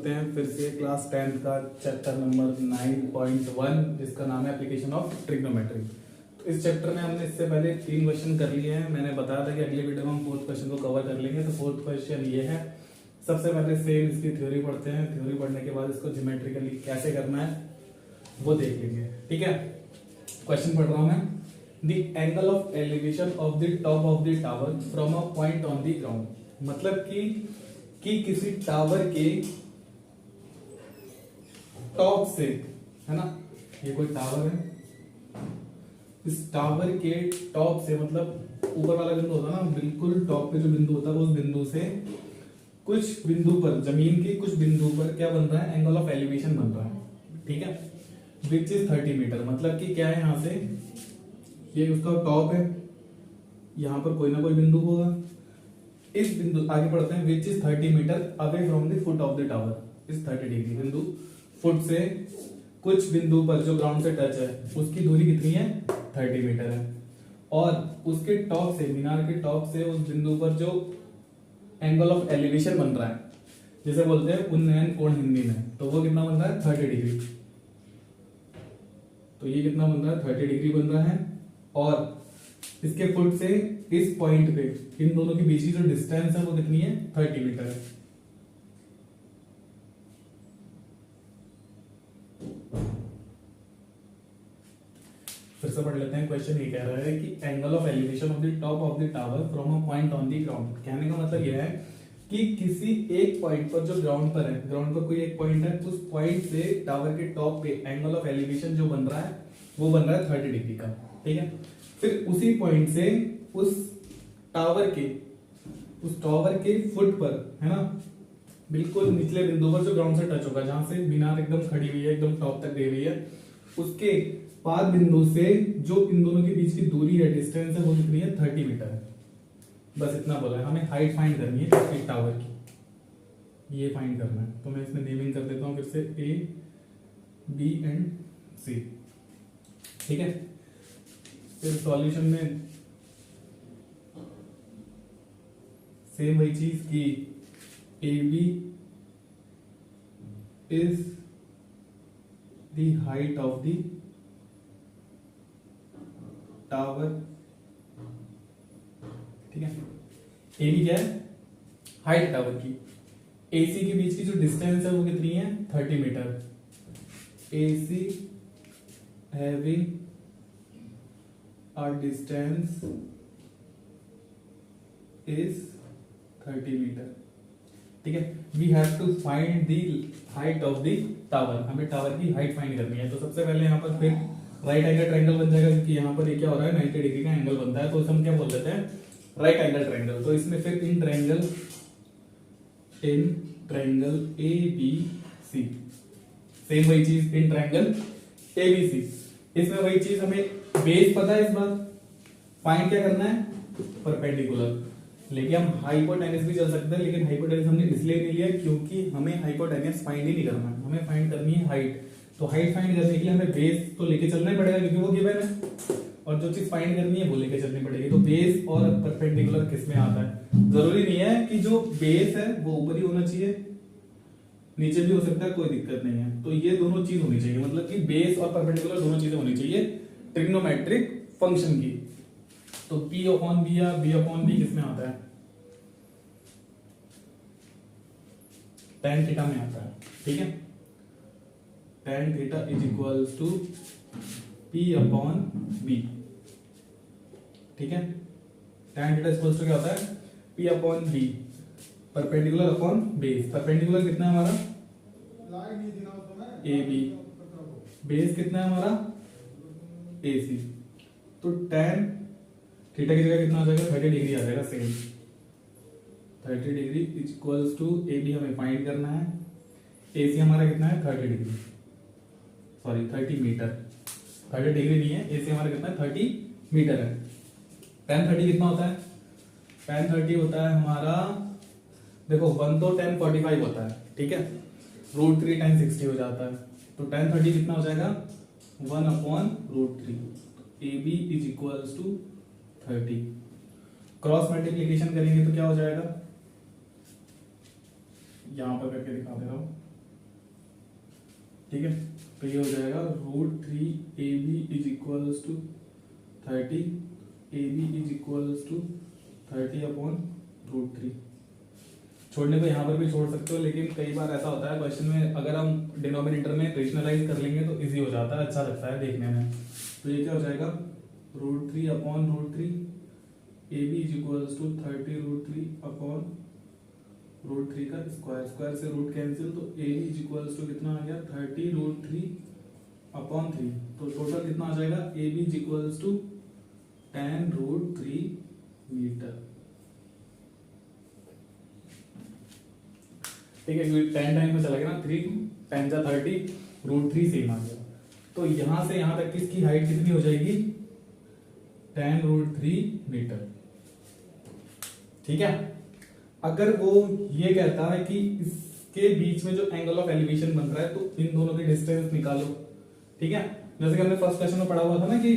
करते हैं फिर से क्लास 10th का चैप्टर नंबर 9.1 जिसका नाम है एप्लीकेशन ऑफ ट्रिग्नोमेट्री। तो इस चैप्टर में हमने इससे पहले 3 क्वेश्चन कर लिए हैं। मैंने बताया था कि अगले वीडियो में हम 4th क्वेश्चन को कवर कर लेंगे। तो 4th क्वेश्चन ये है। सबसे पहले सेम इसकी थ्योरी पढ़ते हैं। थ्योरी पढ़ने के बाद इसको ज्योमेट्रिकली कैसे करना है वो देख लेंगे। ठीक है, क्वेश्चन पढ़ रहा हूं मैं। The angle of elevation of the top of the tower from a point on the ground. मतलब कि किसी टावर के टॉप से, है ना, ये कोई टावर है, इस टावर के टॉप से मतलब ऊपर वाला बिंदु होता है ना, बिल्कुल टॉप पे जो बिंदु होता है उस बिंदु से कुछ बिंदु पर, जमीन के कुछ बिंदु पर क्या बन रहा है, एंगल ऑफ एलिवेशन बन रहा है। ठीक है, विच इज 30 मीटर। मतलब कि क्या है, यहां से ये उसका टॉप है, यहां पर कोई ना कोई बिंदु होगा, इस बिंदु आगे बढ़ते हैं, which is 30 metre away from the foot of the tower. इस 30 डिग्री बिंदु फुट से कुछ बिंदु पर जो ग्राउंड से टच है उसकी दूरी कितनी है, 30 मीटर है। और उसके टॉप से, मीनार के टॉप से उस बिंदु पर जो एंगल ऑफ एलिवेशन बन रहा है, जिसे बोलते हैं उन्नयन कोण हिंदी में, तो वो कितना बन रहा है, 30 डिग्री। तो ये कितना बन रहा है, 30 डिग्री बन रहा है। और इसके फुट से इस पॉइंट पे इन दोनों के बीच की जो डिस्टेंस है वो कितनी है, 30 मीटर है। फिर से पढ़ लेते हैं। क्वेश्चन ये कह रहा है कि angle of elevation of the top of the tower from a point on the ground. कहने का मतलब यह है कि किसी एक पॉइंट पर, जो ग्राउंड पर है, ग्राउंड पर कोई एक पॉइंट है, उस पॉइंट से टावर के टॉप पे एंगल ऑफ एलिवेशन जो बन रहा है वो बन रहा है 30 डिग्री का। ठीक है, फिर उसी पॉइंट से उस टावर के फुट पर, है ना, बिल्कुल निचले बिंदु पर जो ग्राउंड से टच होगा, जहां से मीनार एकदम खड़ी हुई है, एकदम टॉप तक गई हुई है, उसके पाद बिंदु से जो इन दोनों के बीच की दूरी है, डिस्टेंस है, वो कितनी है, 30 मीटर है। बस इतना बोला है, हमें हाइट फाइंड करनी है एक टावर की, ये फाइंड करना है। तो मैं इसमें नेमिंग कर देता हूं फिर से, ए बी एंड सी। ठीक है, फिर सॉल्यूशन में सेम वही चीज की A B is the height of the tower. ठीक है, ए बी क्या है, हाइट टावर की। एसी के बीच की जो डिस्टेंस है वो कितनी है, 30 metre. AC having a distance is 30 metre. ठीक है, we have to find the height of the tower. हमें टावर की हाइट फाइंड करनी है। तो सबसे पहले यहाँ पर फिर राइट एंगल ट्रायंगल बन जाएगा, क्योंकि यहाँ पर ये क्या हो रहा है, 90 डिग्री का एंगल बनता है, तो इसे हम क्या बोल देते हैं, राइट एंगल ट्रायंगल। तो इसमें फिर in triangle A B C, same वही चीज, इन ट्रायंगल ए बी सी। इसमें वही चीज, हमें बेस पता है, इस बार फाइंड क्या करना है, परपेंडिकुलर। लेकिन हम हाइपोटेनस भी चल सकते हैं, लेकिन हाइपोटेनस हमने इसलिए नहीं लिया क्योंकि हमें हाइपोटेनस फाइंड ही नहीं करना है, हमें फाइंड करनी है हाइट। तो हाइट फाइंड करने के लिए हमें बेस तो लेके चलना ही पड़ेगा, क्योंकि वो गिवन है, और जो चीज फाइंड करनी है वो लेके चलनी पड़ेगी। तो बेस और परपेंडिकुलर किस में आता है, जरूरी नहीं है कि जो बेस है वो ऊपर ही होना चाहिए, नीचे भी हो सकता है, कोई दिक्कत नहीं है। तो ये दोनों चीज होनी चाहिए, मतलब कि बेस और परपेंडिकुलर दोनों चीजें होनी चाहिए ट्रिग्नोमेट्रिक फंक्शन की। तो P अपॉन बी या B अपॉन बी किसमें आता है, tan थीटा में आता है। ठीक है, tan theta is equals to P upon B. ठीक है, tan थीटा इक्वल्स टू क्या होता है, P upon B, perpendicular upon base. Perpendicular कितना है हमारा, ए बी, बेस कितना है हमारा, ए सी। तो tan थीटा की जगह कितना आ जाएगा, 30 डिग्री आ जाएगा। Same 30 degree is equals to A B हमें फाइंड करना है, ए सी हमारा कितना है, 30 डिग्री, सॉरी 30 मीटर। 30 डिग्री नहीं है, ए सी हमारा कितना है, 30 मीटर है। tan 30 कितना होता है, tan 30 होता है हमारा, देखो 1 तो tan 45 होता है। ठीक है, √3 tan 60 हो जाता है। तो tan 30 कितना हो जाएगा, 1 upon √3। A B is equals to 30। Cross multiplication करेंगे तो क्या हो जाएगा, यहां पर करके दिखा दे रहा हूं। ठीक है, तो ये हो जाएगा √3 AB is equals to 30, AB is equals to 30 upon √3। छोड़ने को यहाँ पर भी छोड़ सकते हो, लेकिन कई बार ऐसा होता है क्वेश्चन में, अगर हम डिनोमिनेटर में रेशनलाइज कर लेंगे तो इजी हो जाता है, अच्छा लगता है देखने में। तो ये क्या हो जाएगा, √3 upon √3, AB is equals to 30 √3 upon √3 का स्क्वायर, स्क्वायर से रूट कैंसिल, तो AB इज इक्वल्स टू कितना आ गया, 30 √3 अपॉन 3। तो टोटल कितना आ जाएगा, AB is equals to 10 √3 metre. ठीक है, क्योंकि 10 टाइम में चला गया ना, 3 10 जा 30, √3 सेम आ गया। तो यहां से यहां तक इसकी हाइट कितनी हो जाएगी, 10 √3 मीटर। ठीक है, अगर वो ये कहता है कि इसके बीच में जो एंगल ऑफ एलिवेशन बन रहा है, तो इन दोनों की डिस्टेंस निकालो। ठीक है, जैसे कि हमने फर्स्ट क्वेश्चन में पढ़ा हुआ था ना कि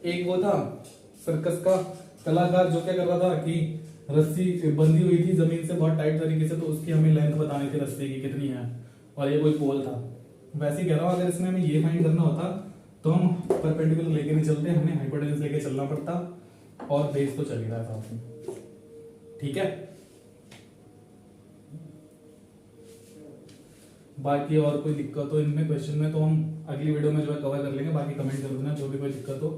एक वो था सर्कस का कलाकार जो क्या कर रहा था कि रस्सी बंधी हुई थी जमीन से बहुत टाइट तरीके से, तो उसकी हमें लेंथ बतानी थी रस्सी की कितनी है, और ये कोई पोल था। वैसे ही कह रहा हूं, अगर इसमें हमें ये फाइंड करना होता तो हम परपेंडिकुलर लेके नहीं चलते, हमें हाइपोटेन्यूज लेके चलना पड़ता, और बेस तो चल ही रहा था साथ में। ठीक है, बाकी और कोई दिक्कत हो इनमें क्वेश्चन में तो हम अगली वीडियो में जो है कवर कर लेंगे। बाकी कमेंट कर देना जो भी कोई दिक्कत हो।